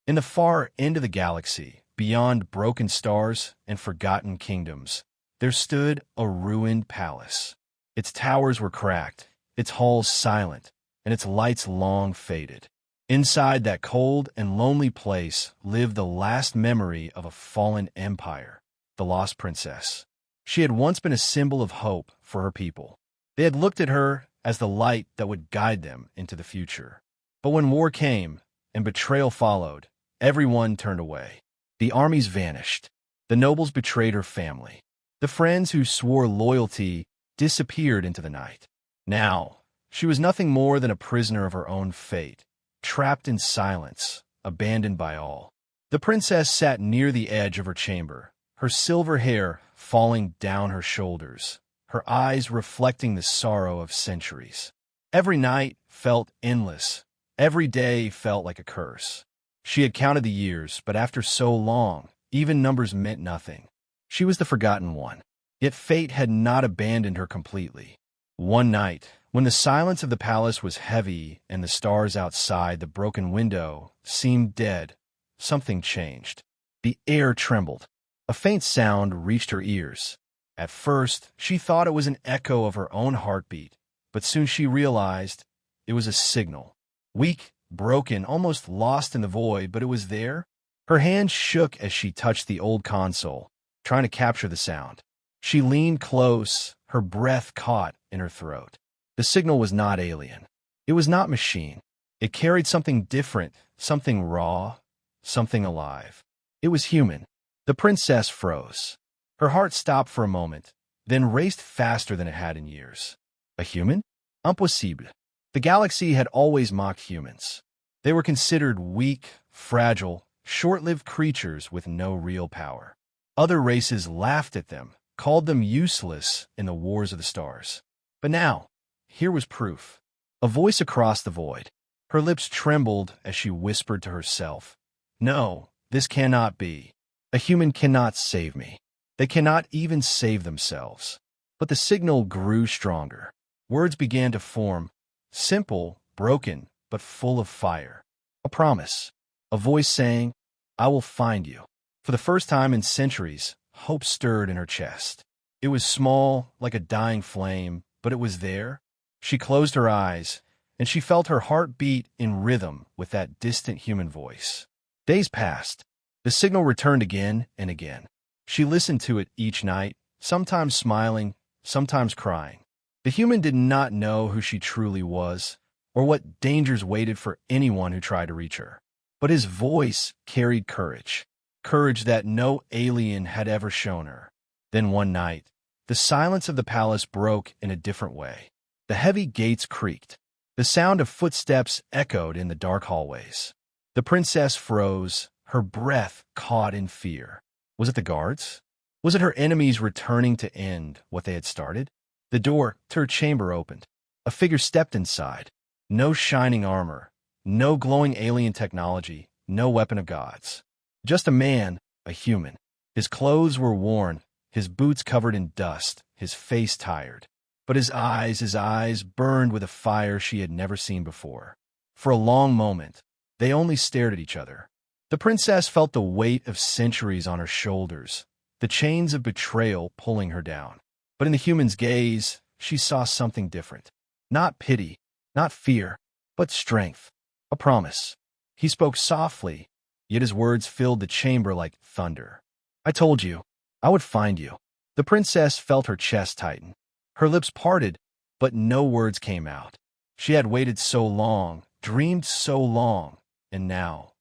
In the far end of the galaxy, beyond broken stars and forgotten kingdoms, there stood a ruined palace. Its towers were cracked, its halls silent, and its lights long faded. Inside that cold and lonely place lived the last memory of a fallen empire, the lost princess. She had once been a symbol of hope for her people. They had looked at her as the light that would guide them into the future. But when war came and betrayal followed, everyone turned away. The armies vanished. The nobles betrayed her family. The friends who swore loyalty disappeared into the night. Now, she was nothing more than a prisoner of her own fate, trapped in silence, abandoned by all. The princess sat near the edge of her chamber, her silver hair falling down her shoulders, her eyes reflecting the sorrow of centuries. Every night felt endless. Every day felt like a curse. She had counted the years, but after so long, even numbers meant nothing. She was the forgotten one. Yet fate had not abandoned her completely. One night, when the silence of the palace was heavy and the stars outside the broken window seemed dead, something changed. The air trembled. A faint sound reached her ears. At first, she thought it was an echo of her own heartbeat, but soon she realized it was a signal. Weak, broken, almost lost in the void, but it was there. Her hand shook as she touched the old console, trying to capture the sound. She leaned close, her breath caught in her throat. The signal was not alien. It was not machine. It carried something different, something raw, something alive. It was human. The princess froze. Her heart stopped for a moment, then raced faster than it had in years. A human? Impossible. The galaxy had always mocked humans. They were considered weak, fragile, short-lived creatures with no real power. Other races laughed at them, called them useless in the wars of the stars. But now, here was proof. A voice across the void. Her lips trembled as she whispered to herself, "No, this cannot be. A human cannot save me. They cannot even save themselves." But the signal grew stronger. Words began to form, simple, broken, but full of fire. A promise. A voice saying, "I will find you." For the first time in centuries, hope stirred in her chest. It was small, like a dying flame, but it was there. She closed her eyes, and she felt her heart beat in rhythm with that distant human voice. Days passed. The signal returned again and again. She listened to it each night, sometimes smiling, sometimes crying. The human did not know who she truly was, or what dangers waited for anyone who tried to reach her. But his voice carried courage, courage that no alien had ever shown her. Then one night, the silence of the palace broke in a different way. The heavy gates creaked. The sound of footsteps echoed in the dark hallways. The princess froze, her breath caught in fear. Was it the guards? Was it her enemies returning to end what they had started? The door to her chamber opened. A figure stepped inside. No shining armor, no glowing alien technology, no weapon of gods. Just a man, a human. His clothes were worn, his boots covered in dust, his face tired. But his eyes burned with a fire she had never seen before. For a long moment, they only stared at each other. The princess felt the weight of centuries on her shoulders, the chains of betrayal pulling her down. But in the human's gaze, she saw something different. Not pity, not fear, but strength. A promise. He spoke softly, yet his words filled the chamber like thunder. "I told you, I would find you." The princess felt her chest tighten. Her lips parted, but no words came out. She had waited so long, dreamed so long, and now,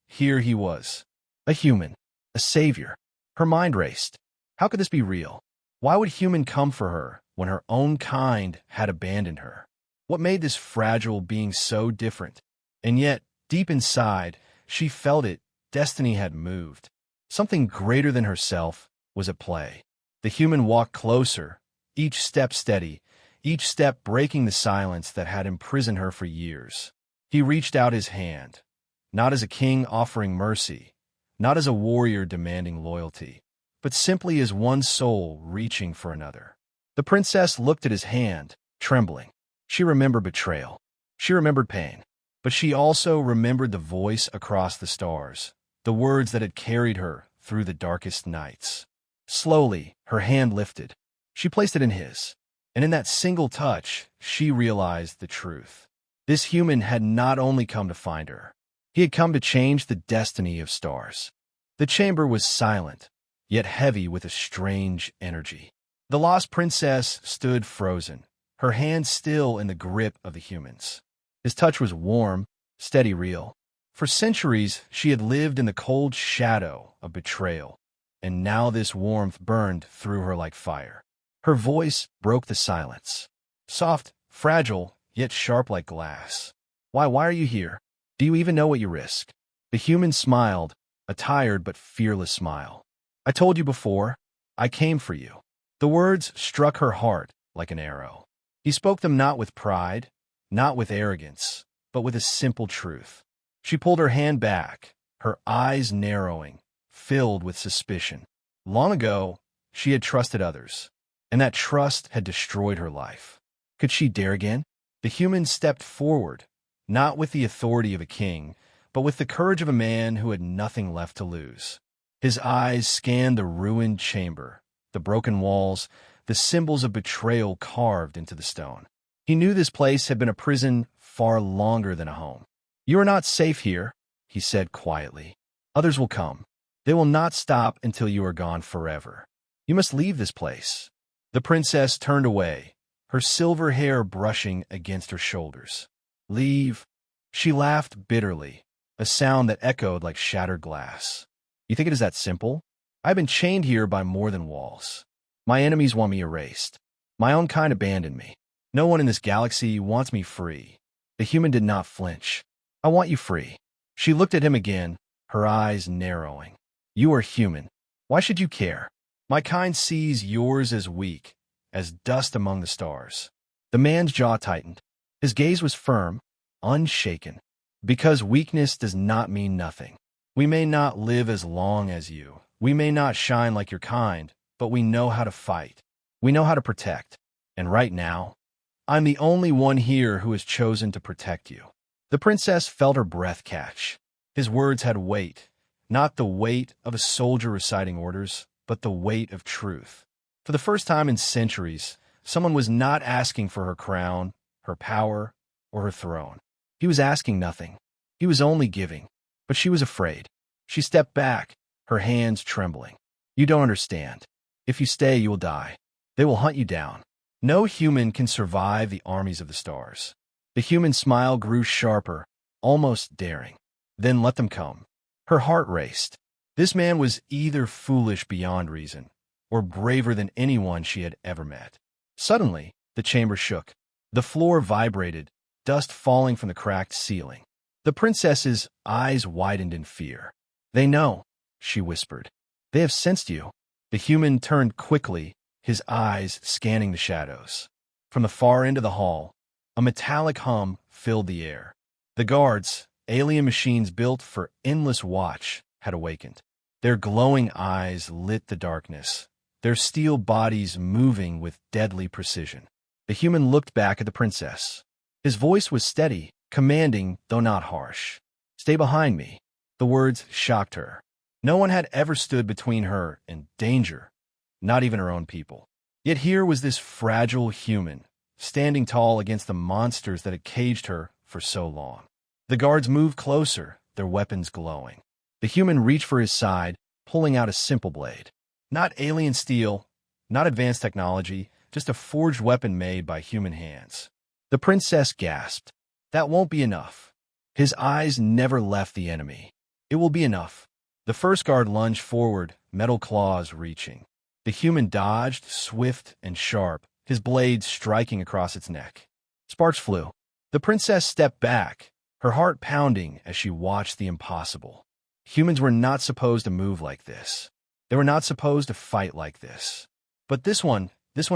here he was. A human, a savior. Her mind raced. How could this be real? Why would human come for her when her own kind had abandoned her? What made this fragile being so different? And yet, deep inside, she felt it. Destiny had moved. Something greater than herself was at play. The human walked closer, each step steady, each step breaking the silence that had imprisoned her for years. He reached out his hand, not as a king offering mercy, not as a warrior demanding loyalty, but simply as one soul reaching for another. The princess looked at his hand, trembling. She remembered betrayal. She remembered pain. But she also remembered the voice across the stars, the words that had carried her through the darkest nights. Slowly, her hand lifted. She placed it in his, and in that single touch, she realized the truth. This human had not only come to find her, he had come to change the destiny of stars. The chamber was silent, yet heavy with a strange energy. The lost princess stood frozen, her hand still in the grip of the human's. His touch was warm, steady, real. For centuries, she had lived in the cold shadow of betrayal, and now this warmth burned through her like fire. Her voice broke the silence. Soft, fragile, yet sharp like glass. Why are you here? Do you even know what you risk? The human smiled, a tired but fearless smile. I told you before, I came for you. The words struck her heart like an arrow. He spoke them not with pride, not with arrogance, but with a simple truth. She pulled her hand back, her eyes narrowing, filled with suspicion. Long ago, she had trusted others, and that trust had destroyed her life. Could she dare again? The human stepped forward, not with the authority of a king, but with the courage of a man who had nothing left to lose. His eyes scanned the ruined chamber, the broken walls, the symbols of betrayal carved into the stone. He knew this place had been a prison far longer than a home. You are not safe here, he said quietly. Others will come. They will not stop until you are gone forever. You must leave this place. The princess turned away, her silver hair brushing against her shoulders. Leave. She laughed bitterly, a sound that echoed like shattered glass. You think it is that simple? I've been chained here by more than walls. My enemies want me erased. My own kind abandoned me. No one in this galaxy wants me free. The human did not flinch. I want you free. She looked at him again, her eyes narrowing. You are human. Why should you care? My kind sees yours as weak, as dust among the stars. The man's jaw tightened. His gaze was firm, unshaken. Because weakness does not mean nothing. We may not live as long as you. We may not shine like your kind, but we know how to fight. We know how to protect. And right now, I'm the only one here who has chosen to protect you. The princess felt her breath catch. His words had weight, not the weight of a soldier reciting orders, but the weight of truth. For the first time in centuries, someone was not asking for her crown, her power, or her throne. He was asking nothing. He was only giving. But she was afraid. She stepped back, her hands trembling. You don't understand. If you stay, you will die. They will hunt you down. No human can survive the armies of the stars. The human smile grew sharper, almost daring. Then let them come. Her heart raced. This man was either foolish beyond reason, or braver than anyone she had ever met. Suddenly, the chamber shook. The floor vibrated, dust falling from the cracked ceiling. The princess's eyes widened in fear. They know, she whispered. They have sensed you. The human turned quickly, his eyes scanning the shadows. From the far end of the hall, a metallic hum filled the air. The guards, alien machines built for endless watch, had awakened. Their glowing eyes lit the darkness, their steel bodies moving with deadly precision. The human looked back at the princess. His voice was steady, commanding, though not harsh. Stay behind me. The words shocked her. No one had ever stood between her and danger, not even her own people. Yet here was this fragile human, standing tall against the monsters that had caged her for so long. The guards moved closer, their weapons glowing. The human reached for his side, pulling out a simple blade. Not alien steel, not advanced technology, just a forged weapon made by human hands. The princess gasped. That won't be enough. His eyes never left the enemy. It will be enough. The first guard lunged forward, metal claws reaching. The human dodged, swift and sharp, his blade striking across its neck. Sparks flew. The princess stepped back, her heart pounding as she watched the impossible. Humans were not supposed to move like this. They were not supposed to fight like this. But this one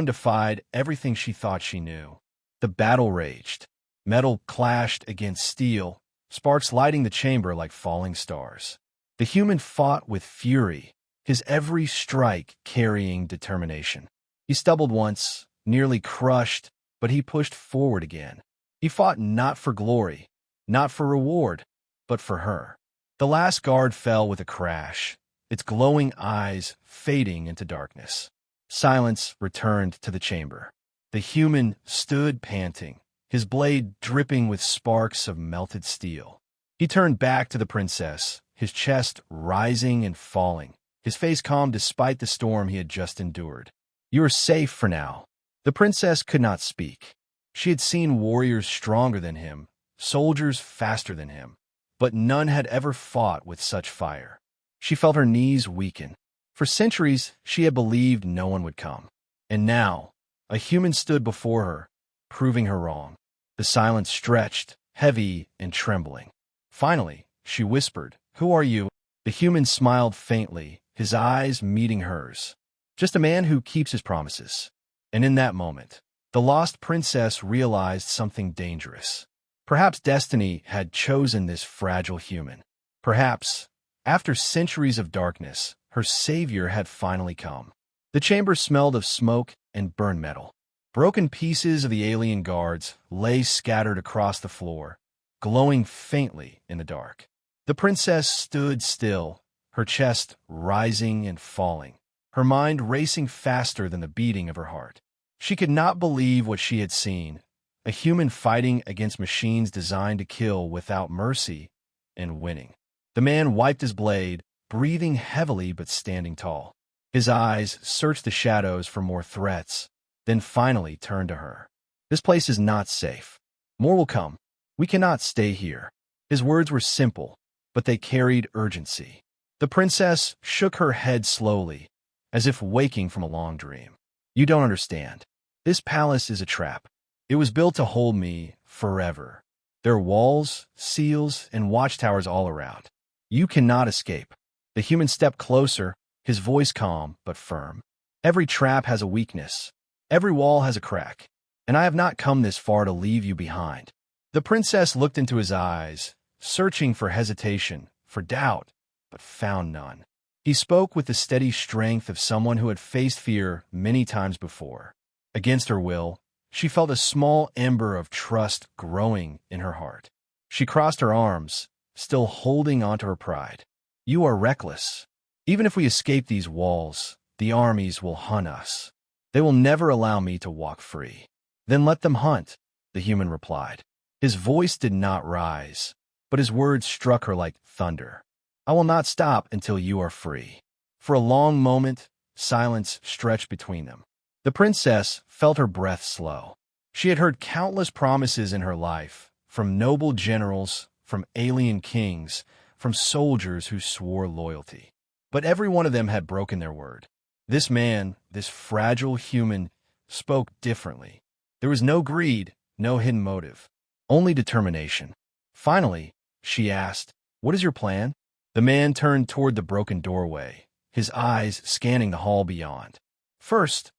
defied everything she thought she knew. The battle raged. Metal clashed against steel, sparks lighting the chamber like falling stars. The human fought with fury, his every strike carrying determination. He stumbled once, nearly crushed, but he pushed forward again. He fought not for glory, not for reward, but for her. The last guard fell with a crash, its glowing eyes fading into darkness. Silence returned to the chamber. The human stood panting, his blade dripping with sparks of melted steel. He turned back to the princess, his chest rising and falling, his face calm despite the storm he had just endured. "You are safe for now." The princess could not speak. She had seen warriors stronger than him, soldiers faster than him, but none had ever fought with such fire. She felt her knees weaken. For centuries, she had believed no one would come. And now, a human stood before her, proving her wrong. The silence stretched, heavy and trembling. Finally, she whispered, "Who are you?" The human smiled faintly, his eyes meeting hers. "Just a man who keeps his promises." And in that moment, the lost princess realized something dangerous. Perhaps destiny had chosen this fragile human. Perhaps, after centuries of darkness, her savior had finally come. The chamber smelled of smoke and burned metal. Broken pieces of the alien guards lay scattered across the floor, glowing faintly in the dark. The princess stood still, her chest rising and falling, her mind racing faster than the beating of her heart. She could not believe what she had seen, a human fighting against machines designed to kill without mercy and winning. The man wiped his blade, breathing heavily but standing tall. His eyes searched the shadows for more threats, then finally turned to her. "This place is not safe. More will come. We cannot stay here." His words were simple, but they carried urgency. The princess shook her head slowly, as if waking from a long dream. "You don't understand. This palace is a trap. It was built to hold me forever. There are walls, seals, and watchtowers all around. You cannot escape." The human stepped closer, his voice calm but firm. "Every trap has a weakness. Every wall has a crack. And I have not come this far to leave you behind." The princess looked into his eyes, searching for hesitation, for doubt, but found none. He spoke with the steady strength of someone who had faced fear many times before. Against her will, she felt a small ember of trust growing in her heart. She crossed her arms, still holding onto her pride. "You are reckless. Even if we escape these walls, the armies will hunt us. They will never allow me to walk free." "Then let them hunt," the human replied. His voice did not rise, but his words struck her like thunder. "I will not stop until you are free." For a long moment, silence stretched between them. The princess felt her breath slow. She had heard countless promises in her life, from noble generals, from alien kings, from soldiers who swore loyalty. But every one of them had broken their word. This man, this fragile human, spoke differently. There was no greed, no hidden motive, only determination. Finally, she asked, "What is your plan?" The man turned toward the broken doorway, his eyes scanning the hall beyond. "First,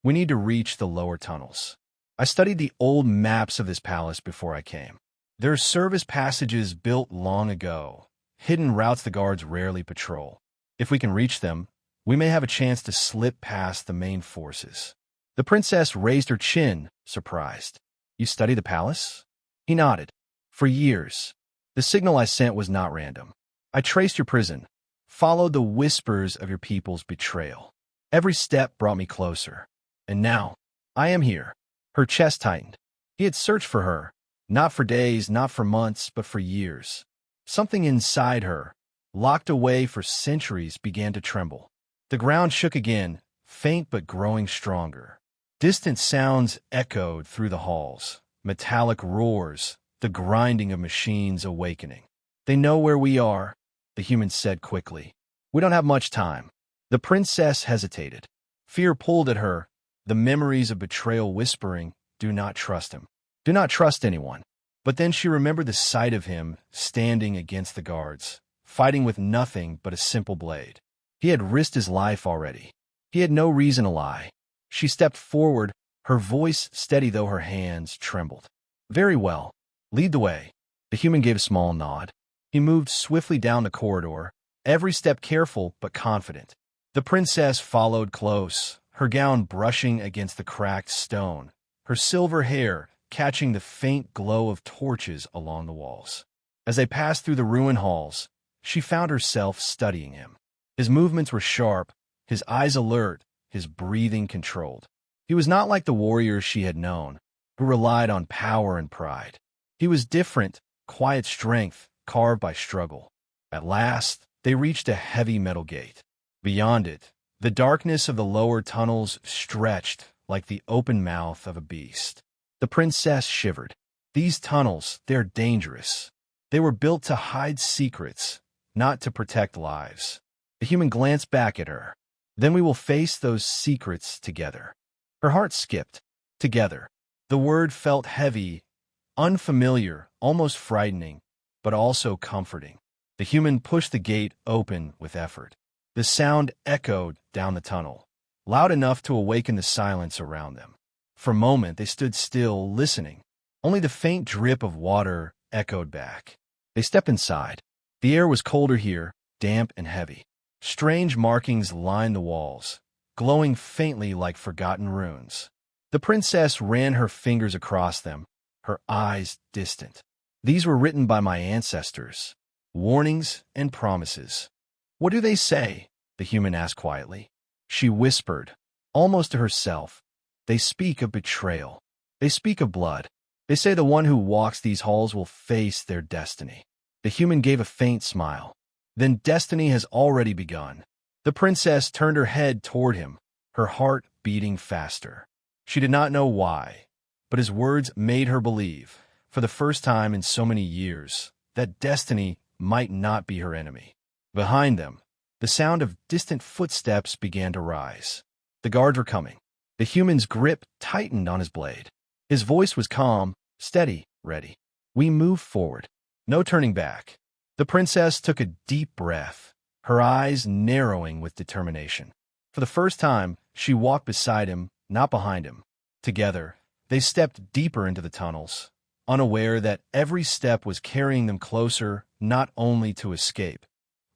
we need to reach the lower tunnels. I studied the old maps of this palace before I came. There are service passages built long ago, hidden routes the guards rarely patrol. If we can reach them, we may have a chance to slip past the main forces." The princess raised her chin, surprised. "You study the palace?" He nodded. "For years. The signal I sent was not random. I traced your prison, followed the whispers of your people's betrayal. Every step brought me closer. And now, I am here." Her chest tightened. He had searched for her, not for days, not for months, but for years. Something inside her, locked away for centuries, began to tremble. The ground shook again, faint but growing stronger. Distant sounds echoed through the halls, metallic roars, the grinding of machines awakening. "They know where we are," the human said quickly. "We don't have much time." The princess hesitated. Fear pulled at her, the memories of betrayal whispering, "Do not trust him. Do not trust anyone." But then she remembered the sight of him standing against the guards, fighting with nothing but a simple blade. He had risked his life already. He had no reason to lie. She stepped forward, her voice steady though her hands trembled. "Very well. Lead the way." The human gave a small nod. He moved swiftly down the corridor, every step careful but confident. The princess followed close, her gown brushing against the cracked stone, her silver hair catching the faint glow of torches along the walls. As they passed through the ruined halls, she found herself studying him. His movements were sharp, his eyes alert, his breathing controlled. He was not like the warriors she had known, who relied on power and pride. He was different, quiet strength, carved by struggle. At last, they reached a heavy metal gate. Beyond it, the darkness of the lower tunnels stretched like the open mouth of a beast. The princess shivered. These tunnels, they're dangerous. They were built to hide secrets, not to protect lives. The human glanced back at her. Then we will face those secrets together. Her heart skipped. Together. The word felt heavy, unfamiliar, almost frightening, but also comforting. The human pushed the gate open with effort. The sound echoed down the tunnel, loud enough to awaken the silence around them. For a moment, they stood still, listening. Only the faint drip of water echoed back. They stepped inside. The air was colder here, damp and heavy. Strange markings lined the walls, glowing faintly like forgotten runes. The princess ran her fingers across them, her eyes distant. These were written by my ancestors, warnings and promises. What do they say? The human asked quietly. She whispered, almost to herself. They speak of betrayal. They speak of blood. They say the one who walks these halls will face their destiny. The human gave a faint smile. Then destiny has already begun. The princess turned her head toward him, her heart beating faster. She did not know why, but his words made her believe, for the first time in so many years, that destiny might not be her enemy. Behind them, the sound of distant footsteps began to rise. The guards were coming. The human's grip tightened on his blade. His voice was calm, steady, ready. We moved forward. No turning back. The princess took a deep breath, her eyes narrowing with determination. For the first time, she walked beside him, not behind him. Together, they stepped deeper into the tunnels, unaware that every step was carrying them closer not only to escape,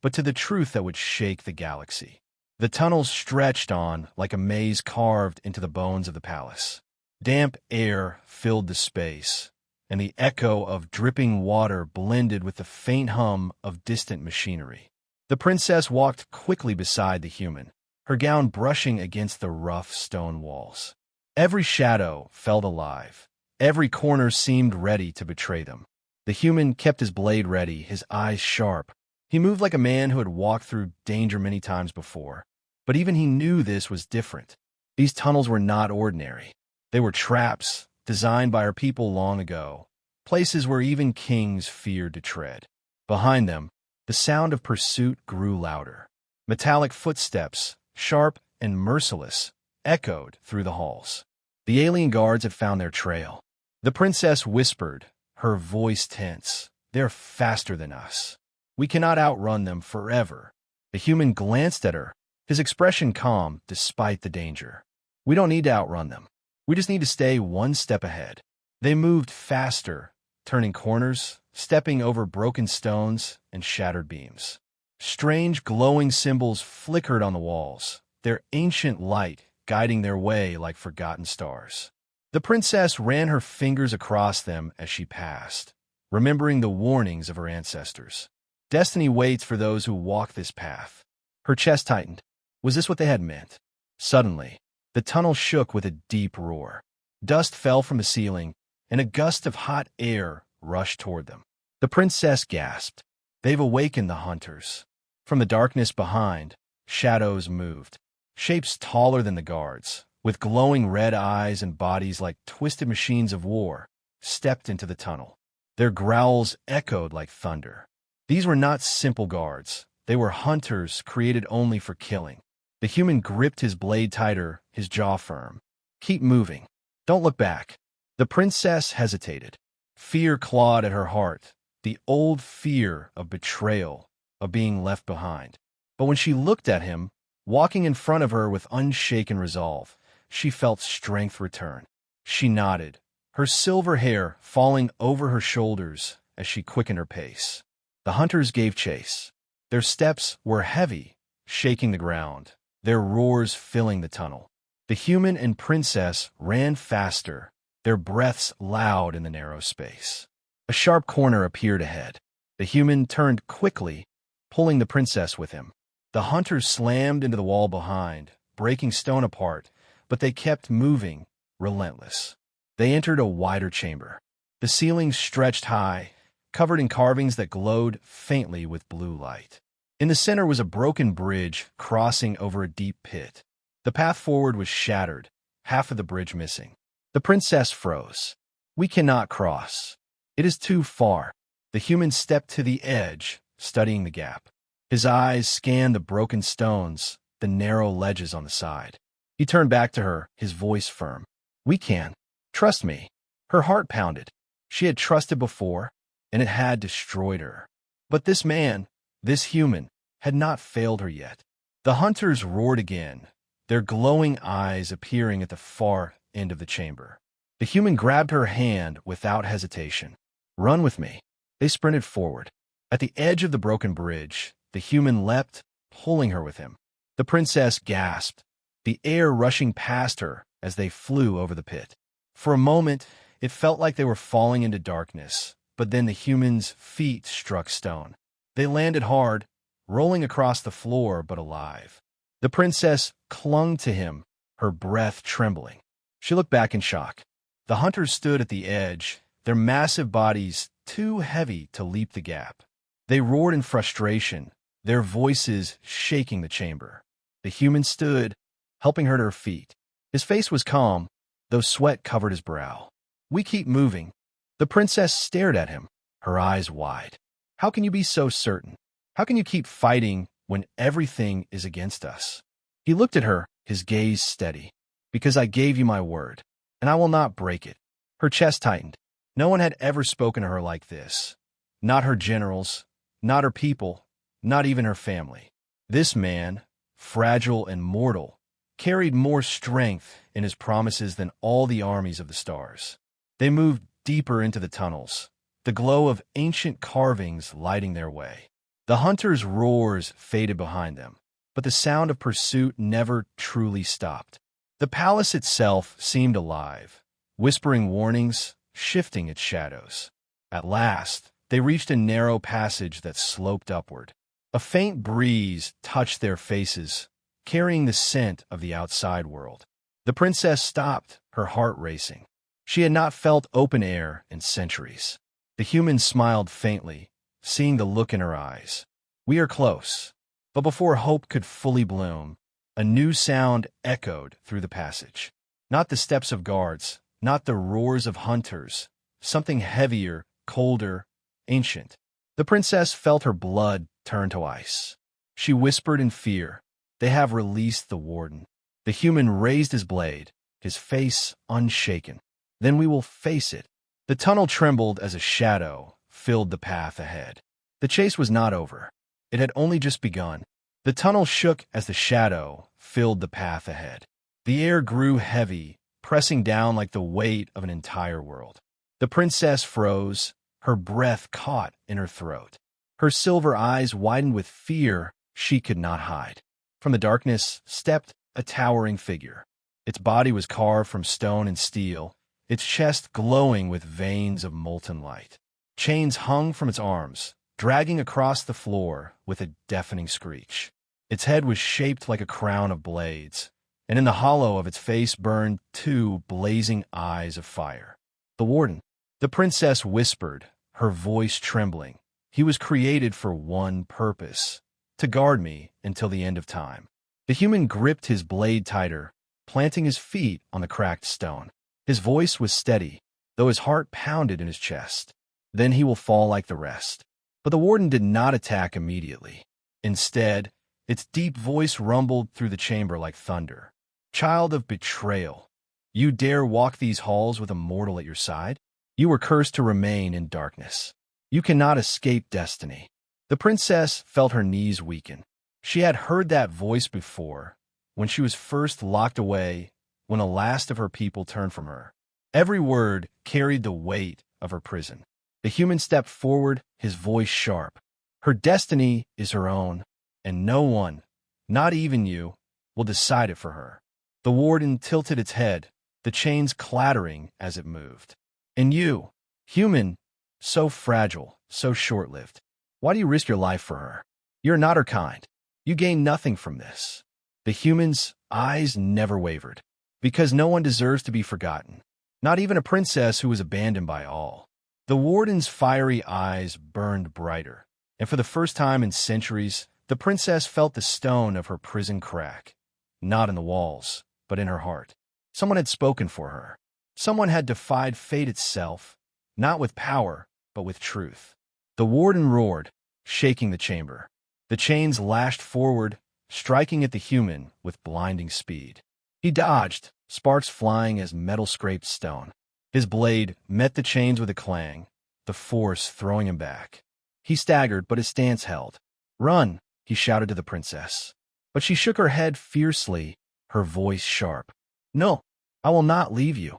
but to the truth that would shake the galaxy. The tunnels stretched on like a maze carved into the bones of the palace. Damp air filled the space, and the echo of dripping water blended with the faint hum of distant machinery. The princess walked quickly beside the human, her gown brushing against the rough stone walls. Every shadow felt alive. Every corner seemed ready to betray them. The human kept his blade ready, his eyes sharp. He moved like a man who had walked through danger many times before. But even he knew this was different. These tunnels were not ordinary. They were traps, designed by our people long ago, places where even kings feared to tread. Behind them, the sound of pursuit grew louder. Metallic footsteps, sharp and merciless, echoed through the halls. The alien guards had found their trail. The princess whispered, her voice tense, "They're faster than us. We cannot outrun them forever." The human glanced at her, his expression calm despite the danger. "We don't need to outrun them. We just need to stay one step ahead." They moved faster, turning corners, stepping over broken stones and shattered beams. Strange glowing symbols flickered on the walls, their ancient light guiding their way like forgotten stars. The princess ran her fingers across them as she passed, remembering the warnings of her ancestors. Destiny waits for those who walk this path. Her chest tightened. Was this what they had meant? Suddenly, the tunnel shook with a deep roar. Dust fell from the ceiling, and a gust of hot air rushed toward them. The princess gasped. They've awakened the hunters. From the darkness behind, shadows moved. Shapes taller than the guards, with glowing red eyes and bodies like twisted machines of war, stepped into the tunnel. Their growls echoed like thunder. These were not simple guards. They were hunters created only for killing. The human gripped his blade tighter, his jaw firm. "Keep moving. Don't look back." The princess hesitated. Fear clawed at her heart, the old fear of betrayal, of being left behind. But when she looked at him, walking in front of her with unshaken resolve, she felt strength return. She nodded, her silver hair falling over her shoulders as she quickened her pace. The hunters gave chase. Their steps were heavy, shaking the ground, their roars filling the tunnel. The human and princess ran faster, their breaths loud in the narrow space. A sharp corner appeared ahead. The human turned quickly, pulling the princess with him. The hunters slammed into the wall behind, breaking stone apart, but they kept moving, relentless. They entered a wider chamber. The ceiling stretched high, covered in carvings that glowed faintly with blue light. In the center was a broken bridge crossing over a deep pit. The path forward was shattered, half of the bridge missing. The princess froze. "We cannot cross. It is too far." The human stepped to the edge, studying the gap. His eyes scanned the broken stones, the narrow ledges on the side. He turned back to her, his voice firm. "We can. Trust me." Her heart pounded. She had trusted before, and it had destroyed her. But this man, this human, had not failed her yet. The hunters roared again, their glowing eyes appearing at the far end of the chamber. The human grabbed her hand without hesitation. "Run with me." They sprinted forward. At the edge of the broken bridge, the human leapt, pulling her with him. The princess gasped, the air rushing past her as they flew over the pit. For a moment, it felt like they were falling into darkness, but then the human's feet struck stone. They landed hard, rolling across the floor but alive. The princess clung to him, her breath trembling. She looked back in shock. The hunters stood at the edge, their massive bodies too heavy to leap the gap. They roared in frustration, their voices shaking the chamber. The human stood, helping her to her feet. His face was calm, though sweat covered his brow. "We keep moving." The princess stared at him, her eyes wide. "How can you be so certain? How can you keep fighting when everything is against us?" He looked at her, his gaze steady. "Because I gave you my word, and I will not break it." Her chest tightened. No one had ever spoken to her like this. Not her generals, not her people, not even her family. This man, fragile and mortal, carried more strength in his promises than all the armies of the stars. They moved deeper into the tunnels, the glow of ancient carvings lighting their way. The hunters' roars faded behind them, but the sound of pursuit never truly stopped. The palace itself seemed alive, whispering warnings, shifting its shadows. At last, they reached a narrow passage that sloped upward. A faint breeze touched their faces, carrying the scent of the outside world. The princess stopped, her heart racing. She had not felt open air in centuries. The human smiled faintly, seeing the look in her eyes. "We are close." But before hope could fully bloom, a new sound echoed through the passage. Not the steps of guards, not the roars of hunters, something heavier, colder, ancient. The princess felt her blood turn to ice. She whispered in fear, "They have released the warden." The human raised his blade, his face unshaken. "Then we will face it." The tunnel trembled as a shadow filled the path ahead. The chase was not over. It had only just begun. The tunnel shook as the shadow filled the path ahead. The air grew heavy, pressing down like the weight of an entire world. The princess froze, her breath caught in her throat. Her silver eyes widened with fear she could not hide. From the darkness stepped a towering figure. Its body was carved from stone and steel, its chest glowing with veins of molten light. Chains hung from its arms, dragging across the floor with a deafening screech. Its head was shaped like a crown of blades, and in the hollow of its face burned two blazing eyes of fire. "The warden," the princess whispered, her voice trembling. "He was created for one purpose, to guard me until the end of time." The human gripped his blade tighter, planting his feet on the cracked stone. His voice was steady, though his heart pounded in his chest. "Then he will fall like the rest." But the warden did not attack immediately. Instead, its deep voice rumbled through the chamber like thunder. "Child of betrayal, you dare walk these halls with a mortal at your side? You were cursed to remain in darkness. You cannot escape destiny." The princess felt her knees weaken. She had heard that voice before, when she was first locked away, when the last of her people turned from her. Every word carried the weight of her prison. The human stepped forward, his voice sharp. "Her destiny is her own, and no one, not even you, will decide it for her." The warden tilted its head, the chains clattering as it moved. And you, human, so fragile, so short-lived. Why do you risk your life for her? You're not her kind. You gain nothing from this. The human's eyes never wavered, because no one deserves to be forgotten, not even a princess who was abandoned by all. The warden's fiery eyes burned brighter, and for the first time in centuries, the princess felt the stone of her prison crack, not in the walls, but in her heart. Someone had spoken for her. Someone had defied fate itself, not with power, but with truth. The warden roared, shaking the chamber. The chains lashed forward, striking at the human with blinding speed. He dodged, sparks flying as metal scraped stone. His blade met the chains with a clang, the force throwing him back. He staggered, but his stance held. "Run!" he shouted to the princess. But she shook her head fiercely, her voice sharp. "No, I will not leave you."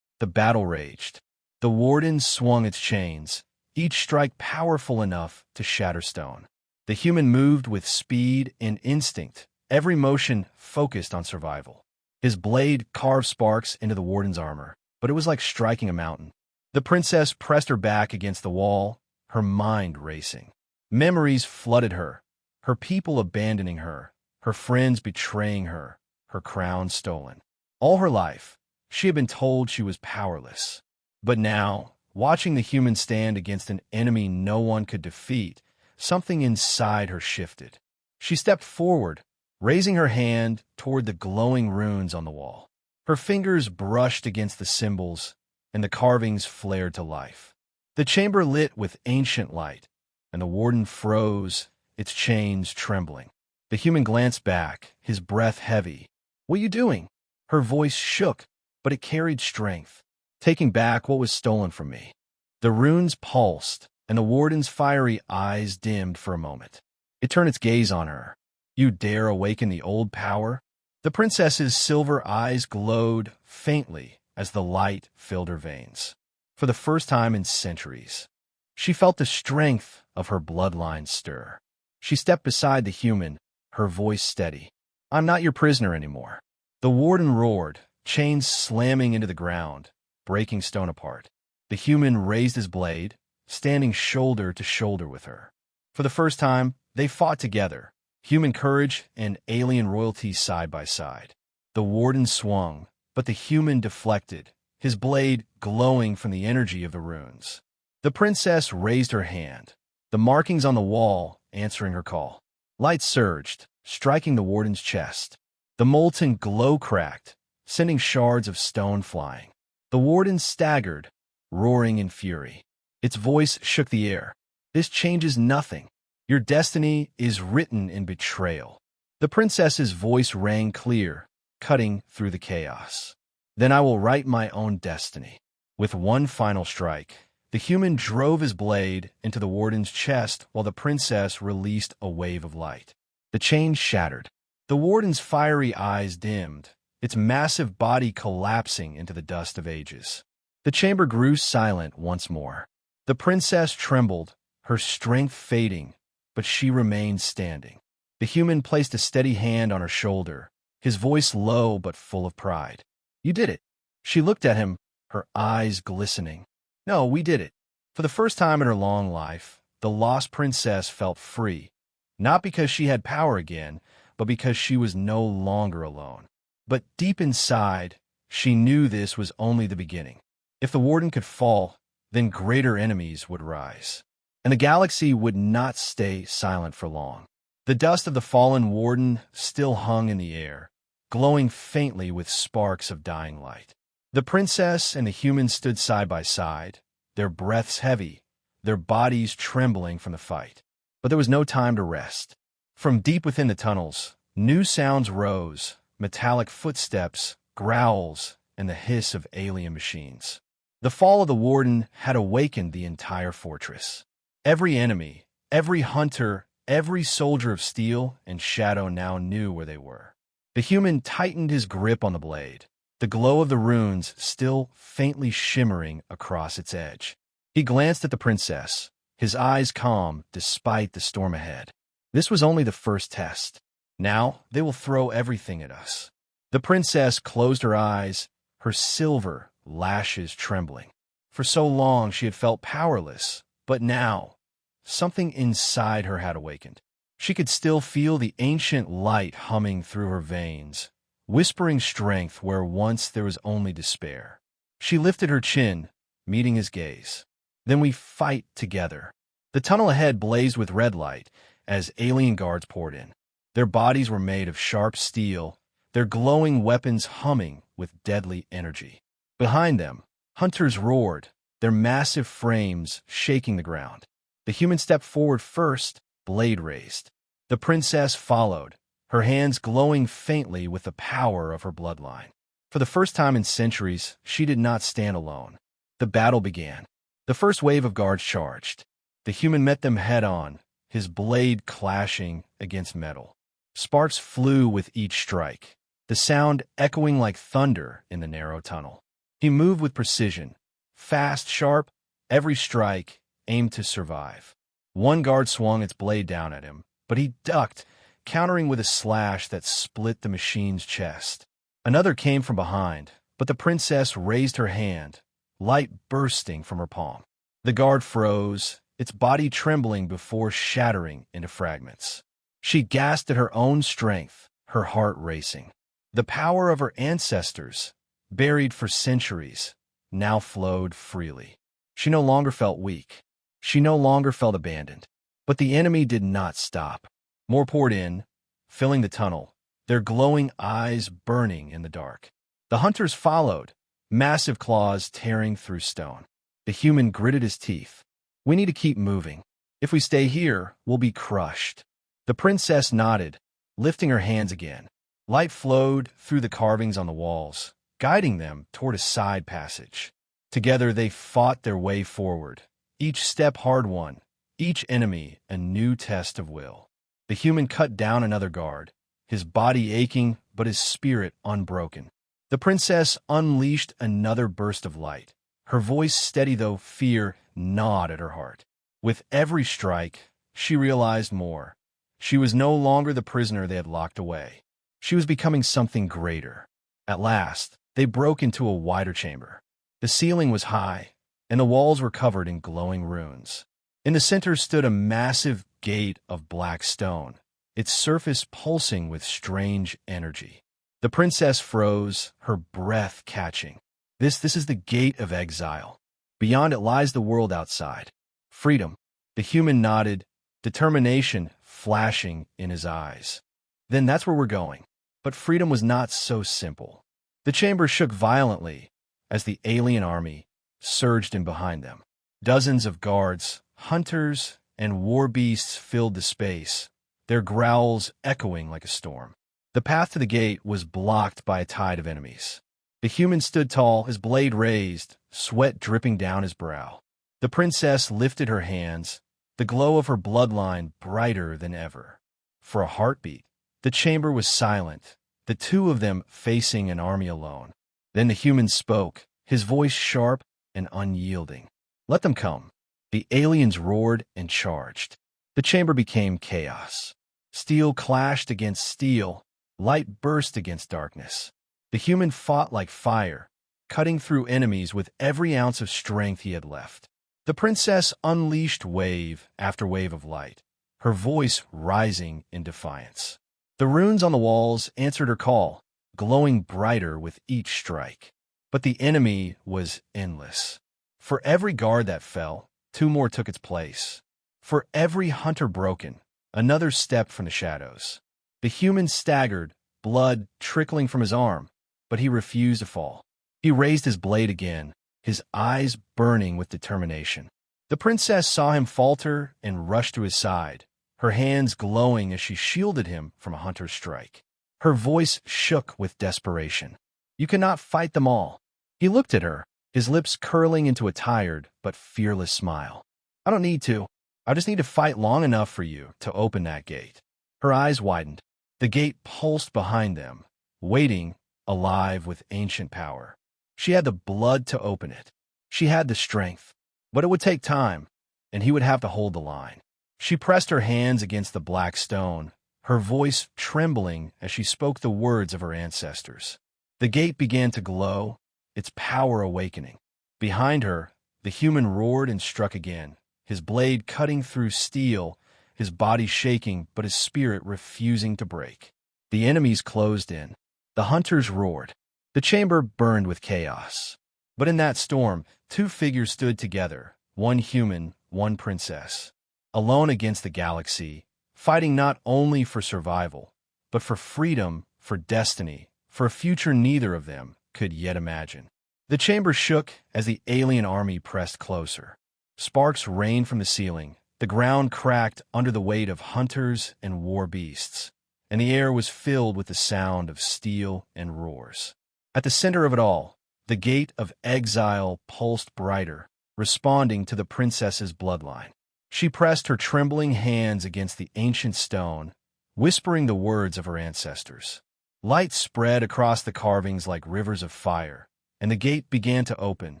The battle raged. The warden swung its chains, each strike powerful enough to shatter stone. The human moved with speed and instinct, every motion focused on survival. His blade carved sparks into the warden's armor, but it was like striking a mountain. The princess pressed her back against the wall, her mind racing. Memories flooded her, her people abandoning her, her friends betraying her, her crown stolen. All her life, she had been told she was powerless. But now, watching the human stand against an enemy no one could defeat, something inside her shifted. She stepped forward, raising her hand toward the glowing runes on the wall. Her fingers brushed against the symbols, and the carvings flared to life. The chamber lit with ancient light, and the warden froze, its chains trembling. The human glanced back, his breath heavy. "What are you doing?" Her voice shook, but it carried strength. "Taking back what was stolen from me." The runes pulsed, and the warden's fiery eyes dimmed for a moment. It turned its gaze on her. "You dare awaken the old power?" The princess's silver eyes glowed faintly as the light filled her veins. For the first time in centuries, she felt the strength of her bloodline stir. She stepped beside the human, her voice steady. "I'm not your prisoner anymore." The warden roared, chains slamming into the ground, breaking stone apart. The human raised his blade, standing shoulder to shoulder with her. For the first time, they fought together, human courage and alien royalty side by side. The warden swung, but the human deflected, his blade glowing from the energy of the runes. The princess raised her hand, the markings on the wall answering her call. Light surged, striking the warden's chest. The molten glow cracked, sending shards of stone flying. The warden staggered, roaring in fury. Its voice shook the air. "This changes nothing. Your destiny is written in betrayal." The princess's voice rang clear, cutting through the chaos. "Then I will write my own destiny." With one final strike, the human drove his blade into the warden's chest while the princess released a wave of light. The chains shattered. The warden's fiery eyes dimmed, its massive body collapsing into the dust of ages. The chamber grew silent once more. The princess trembled, her strength fading, but she remained standing. The human placed a steady hand on her shoulder, his voice low but full of pride. "You did it." She looked at him, her eyes glistening. "No, we did it." For the first time in her long life, the lost princess felt free, not because she had power again, but because she was no longer alone. But deep inside, she knew this was only the beginning. If the warden could fall, then greater enemies would rise. And the galaxy would not stay silent for long. The dust of the fallen warden still hung in the air, glowing faintly with sparks of dying light. The princess and the human stood side by side, their breaths heavy, their bodies trembling from the fight. But there was no time to rest. From deep within the tunnels, new sounds rose, metallic footsteps, growls, and the hiss of alien machines. The fall of the warden had awakened the entire fortress. Every enemy, every hunter, every soldier of steel and shadow now knew where they were. The human tightened his grip on the blade, the glow of the runes still faintly shimmering across its edge. He glanced at the princess, his eyes calm despite the storm ahead. This was only the first test. Now they will throw everything at us. The princess closed her eyes, her silver lashes trembling. For so long she had felt powerless, but now, something inside her had awakened. She could still feel the ancient light humming through her veins, whispering strength where once there was only despair. She lifted her chin, meeting his gaze. Then we fight together. The tunnel ahead blazed with red light as alien guards poured in. Their bodies were made of sharp steel, their glowing weapons humming with deadly energy. Behind them, hunters roared, their massive frames shaking the ground. The human stepped forward first, blade raised. The princess followed, her hands glowing faintly with the power of her bloodline. For the first time in centuries, she did not stand alone. The battle began. The first wave of guards charged. The human met them head-on, his blade clashing against metal. Sparks flew with each strike, the sound echoing like thunder in the narrow tunnel. He moved with precision, fast, sharp, every strike aimed to survive. One guard swung its blade down at him, but he ducked, countering with a slash that split the machine's chest. Another came from behind, but the princess raised her hand, light bursting from her palm. The guard froze, its body trembling before shattering into fragments. She gasped at her own strength, her heart racing. The power of her ancestors, buried for centuries, now flowed freely. She no longer felt weak. She no longer felt abandoned. But the enemy did not stop. More poured in, filling the tunnel, their glowing eyes burning in the dark. The hunters followed, massive claws tearing through stone. The human gritted his teeth. We need to keep moving. If we stay here, we'll be crushed. The princess nodded, lifting her hands again. Light flowed through the carvings on the walls, guiding them toward a side passage. Together they fought their way forward, each step hard-won, each enemy a new test of will. The human cut down another guard, his body aching but his spirit unbroken. The princess unleashed another burst of light, her voice steady though fear gnawed at her heart. With every strike, she realized more. She was no longer the prisoner they had locked away. She was becoming something greater. At last, they broke into a wider chamber. The ceiling was high, and the walls were covered in glowing runes. In the center stood a massive gate of black stone, its surface pulsing with strange energy. The princess froze, her breath catching. This is the gate of exile. Beyond it lies the world outside. Freedom. The human nodded, determination flashing in his eyes. Then that's where we're going. But freedom was not so simple. The chamber shook violently as the alien army surged in behind them. Dozens of guards, hunters, and war beasts filled the space, their growls echoing like a storm. The path to the gate was blocked by a tide of enemies. The human stood tall, his blade raised, sweat dripping down his brow. The princess lifted her hands, the glow of her bloodline brighter than ever. For a heartbeat, the chamber was silent, the two of them facing an army alone. Then the human spoke, his voice sharp and unyielding. Let them come. The aliens roared and charged. The chamber became chaos. Steel clashed against steel, light burst against darkness. The human fought like fire, cutting through enemies with every ounce of strength he had left. The princess unleashed wave after wave of light, her voice rising in defiance. The runes on the walls answered her call, glowing brighter with each strike. But the enemy was endless. For every guard that fell, two more took its place. For every hunter broken, another stepped from the shadows. The human staggered, blood trickling from his arm, but he refused to fall. He raised his blade again, his eyes burning with determination. The princess saw him falter and rushed to his side, her hands glowing as she shielded him from a hunter's strike. Her voice shook with desperation. You cannot fight them all. He looked at her, his lips curling into a tired but fearless smile. I don't need to. I just need to fight long enough for you to open that gate. Her eyes widened. The gate pulsed behind them, waiting, alive with ancient power. She had the blood to open it. She had the strength. But it would take time, and he would have to hold the line. She pressed her hands against the black stone, her voice trembling as she spoke the words of her ancestors. The gate began to glow, its power awakening. Behind her, the human roared and struck again, his blade cutting through steel, his body shaking but his spirit refusing to break. The enemies closed in. The hunters roared. The chamber burned with chaos. But in that storm, two figures stood together, one human, one princess, alone against the galaxy, fighting not only for survival, but for freedom, for destiny, for a future neither of them could yet imagine. The chamber shook as the alien army pressed closer. Sparks rained from the ceiling, the ground cracked under the weight of hunters and war beasts, and the air was filled with the sound of steel and roars. At the center of it all, the gate of exile pulsed brighter, responding to the princess's bloodline. She pressed her trembling hands against the ancient stone, whispering the words of her ancestors. Light spread across the carvings like rivers of fire, and the gate began to open,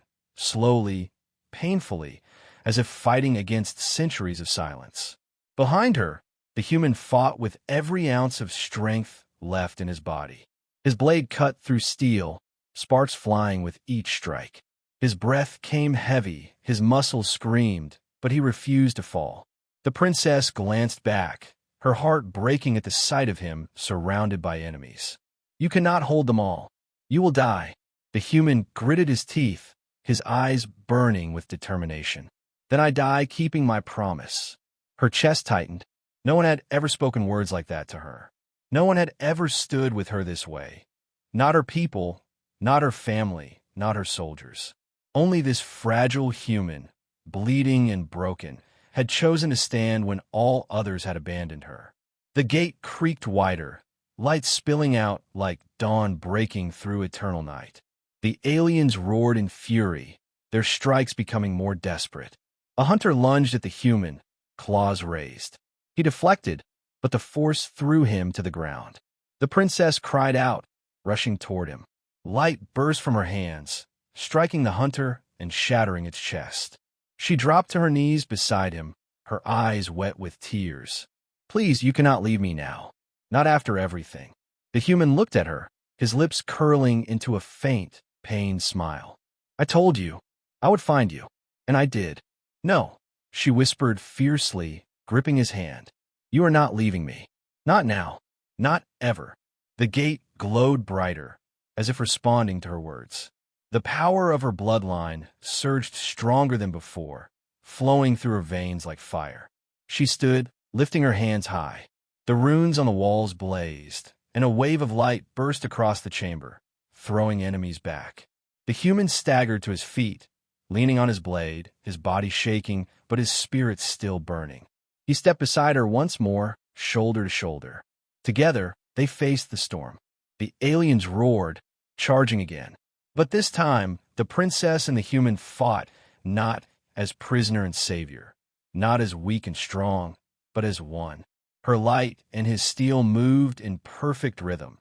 slowly, painfully, as if fighting against centuries of silence. Behind her, the human fought with every ounce of strength left in his body. His blade cut through steel, sparks flying with each strike. His breath came heavy, his muscles screamed, but he refused to fall. The princess glanced back, her heart breaking at the sight of him surrounded by enemies. "You cannot hold them all. You will die." The human gritted his teeth, his eyes burning with determination. "Then I die keeping my promise." Her chest tightened. No one had ever spoken words like that to her. No one had ever stood with her this way. Not her people, not her family, not her soldiers. Only this fragile human, bleeding and broken, had chosen to stand when all others had abandoned her. The gate creaked wider, light spilling out like dawn breaking through eternal night. The aliens roared in fury, their strikes becoming more desperate. A hunter lunged at the human, claws raised. He deflected, but the force threw him to the ground. The princess cried out, rushing toward him. Light burst from her hands, striking the hunter and shattering its chest. She dropped to her knees beside him, her eyes wet with tears. "Please, you cannot leave me now. Not after everything." The human looked at her, his lips curling into a faint, pained smile. "I told you, I would find you, and I did." "No," she whispered fiercely, gripping his hand. "You are not leaving me. Not now. Not ever." The gate glowed brighter, as if responding to her words. The power of her bloodline surged stronger than before, flowing through her veins like fire. She stood, lifting her hands high. The runes on the walls blazed, and a wave of light burst across the chamber, throwing enemies back. The human staggered to his feet, leaning on his blade, his body shaking, but his spirit still burning. He stepped beside her once more, shoulder to shoulder. Together, they faced the storm. The aliens roared, charging again. But this time, the princess and the human fought, not as prisoner and savior, not as weak and strong, but as one. Her light and his steel moved in perfect rhythm,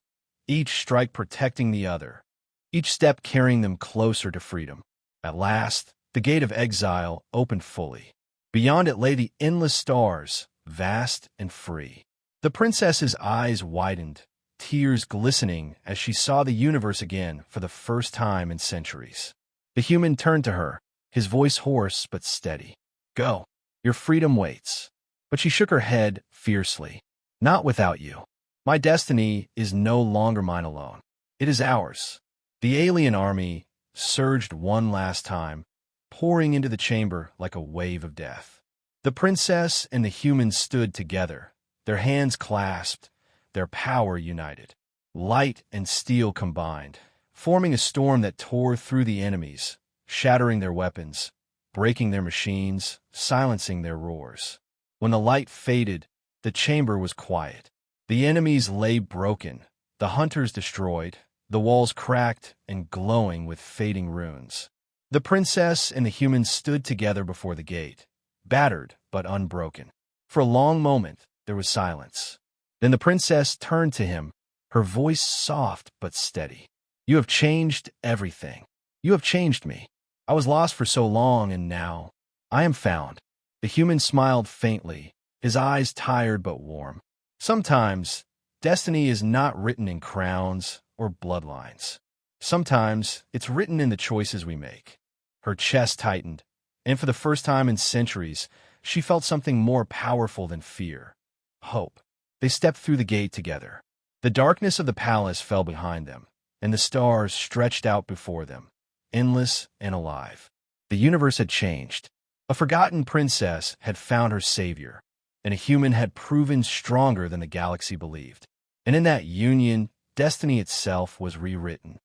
each strike protecting the other, each step carrying them closer to freedom. At last, the gate of exile opened fully. Beyond it lay the endless stars, vast and free. The princess's eyes widened, tears glistening as she saw the universe again for the first time in centuries. The human turned to her, his voice hoarse but steady. "Go. Your freedom waits." But she shook her head fiercely. "Not without you. My destiny is no longer mine alone. It is ours." The alien army surged one last time, pouring into the chamber like a wave of death. The princess and the human stood together, their hands clasped, their power united. Light and steel combined, forming a storm that tore through the enemies, shattering their weapons, breaking their machines, silencing their roars. When the light faded, the chamber was quiet. The enemies lay broken, the hunters destroyed, the walls cracked and glowing with fading runes. The princess and the human stood together before the gate, battered but unbroken. For a long moment, there was silence. Then the princess turned to him, her voice soft but steady. "You have changed everything. You have changed me. I was lost for so long, and now I am found." The human smiled faintly, his eyes tired but warm. Sometimes, destiny is not written in crowns or bloodlines. Sometimes it's written in the choices we make. Her chest tightened, and for the first time in centuries, she felt something more powerful than fear: hope. They stepped through the gate together. The darkness of the palace fell behind them, and the stars stretched out before them, endless and alive. The universe had changed. A forgotten princess had found her savior, and a human had proven stronger than the galaxy believed. And in that union, destiny itself was rewritten.